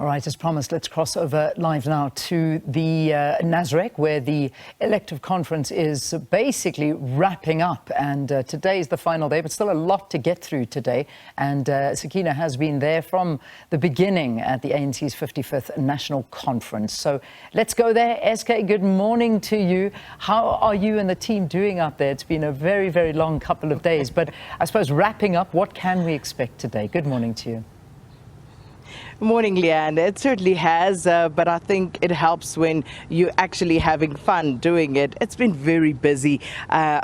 All right, as promised, let's cross over live now to the Nasrec, where the elective conference is basically wrapping up. And today is the final day, but still a lot to get through today. And Sakina has been there from the beginning at the ANC's 55th National Conference. So let's go there. SK, good morning to you. How are you and the team doing up there? It's been a very, very long couple of days. But I suppose wrapping up, what can we expect today? Good morning to you. Morning, Leanne. It certainly has, but I think it helps when you're actually having fun doing it. It's been very busy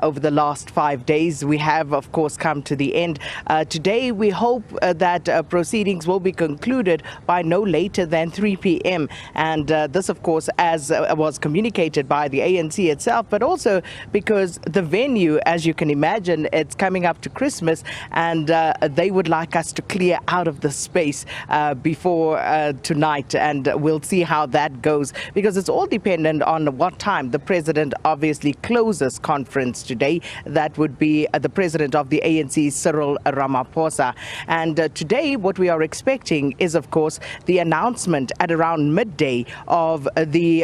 over the last 5 days. We have, of course, come to the end. Today, we hope that proceedings will be concluded by no later than 3 p.m. And this, of course, as was communicated by the ANC itself, but also because the venue, as you can imagine, it's coming up to Christmas, and they would like us to clear out of the space before tonight, and we'll see how that goes, because it's all dependent on what time the president obviously closes conference today. That would be the president of the ANC, Cyril Ramaphosa. And today what we are expecting is, of course, the announcement at around midday of the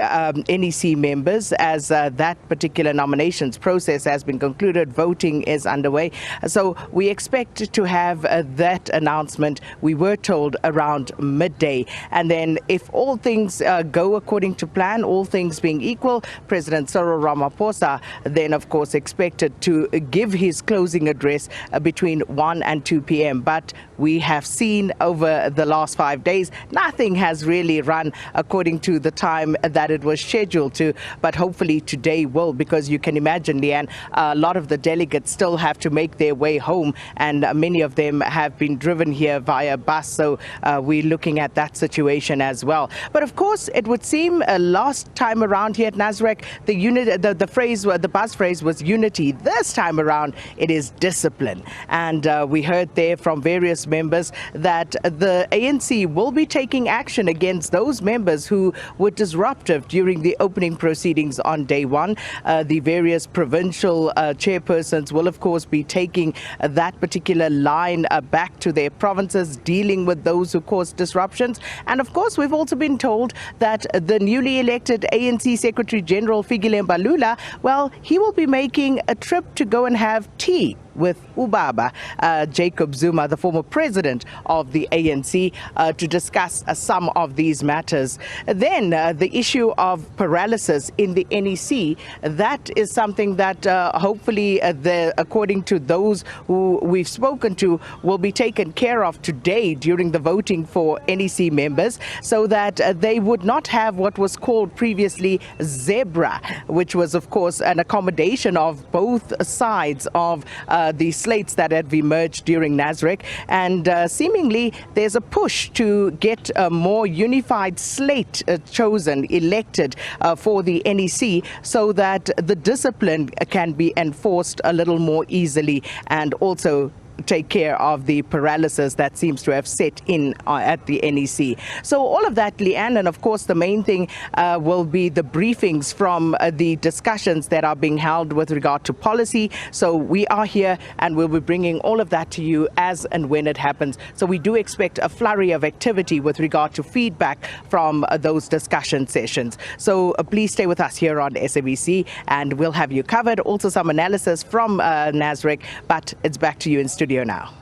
NEC members, as that particular nominations process has been concluded. Voting is underway, so we expect to have that announcement, we were told, around midday. And then if all things go according to plan, all things being equal, President Cyril Ramaphosa then, of course, expected to give his closing address between 1 and 2 p.m. But we have seen over the last 5 days, nothing has really run according to the time that it was scheduled to. But hopefully today will, because you can imagine, Leanne, a lot of the delegates still have to make their way home, and many of them have been driven here via bus. So we're looking at that situation as well. But of course, it would seem last time around here at Nasrec, the buzz phrase was unity. This time around, it is discipline. And we heard there from various members that the ANC will be taking action against those members who were disruptive during the opening proceedings on day one. The various provincial chairpersons will, of course, be taking that particular line back to their provinces, dealing with those who caused disruptions. And of course, we've also been told that the newly elected ANC Secretary General Fikile Mbalula, well, he will be making a trip to go and have tea with Ubaba, Jacob Zuma, the former president of the ANC, to discuss some of these matters. Then the issue of paralysis in the NEC, that is something that hopefully, according to those who we've spoken to, will be taken care of today during the voting for NEC members, so that they would not have what was called previously zebra, which was, of course, an accommodation of both sides of the slates that had emerged during Nasrec. And seemingly there's a push to get a more unified slate elected for the NEC, so that the discipline can be enforced a little more easily, and also take care of the paralysis that seems to have set in at the NEC. So all of that, Leanne, and of course the main thing will be the briefings from the discussions that are being held with regard to policy. So we are here and we'll be bringing all of that to you as and when it happens. So we do expect a flurry of activity with regard to feedback from those discussion sessions. So please stay with us here on SABC, and we'll have you covered. Also some analysis from Nasrec, but it's back to you in studio now.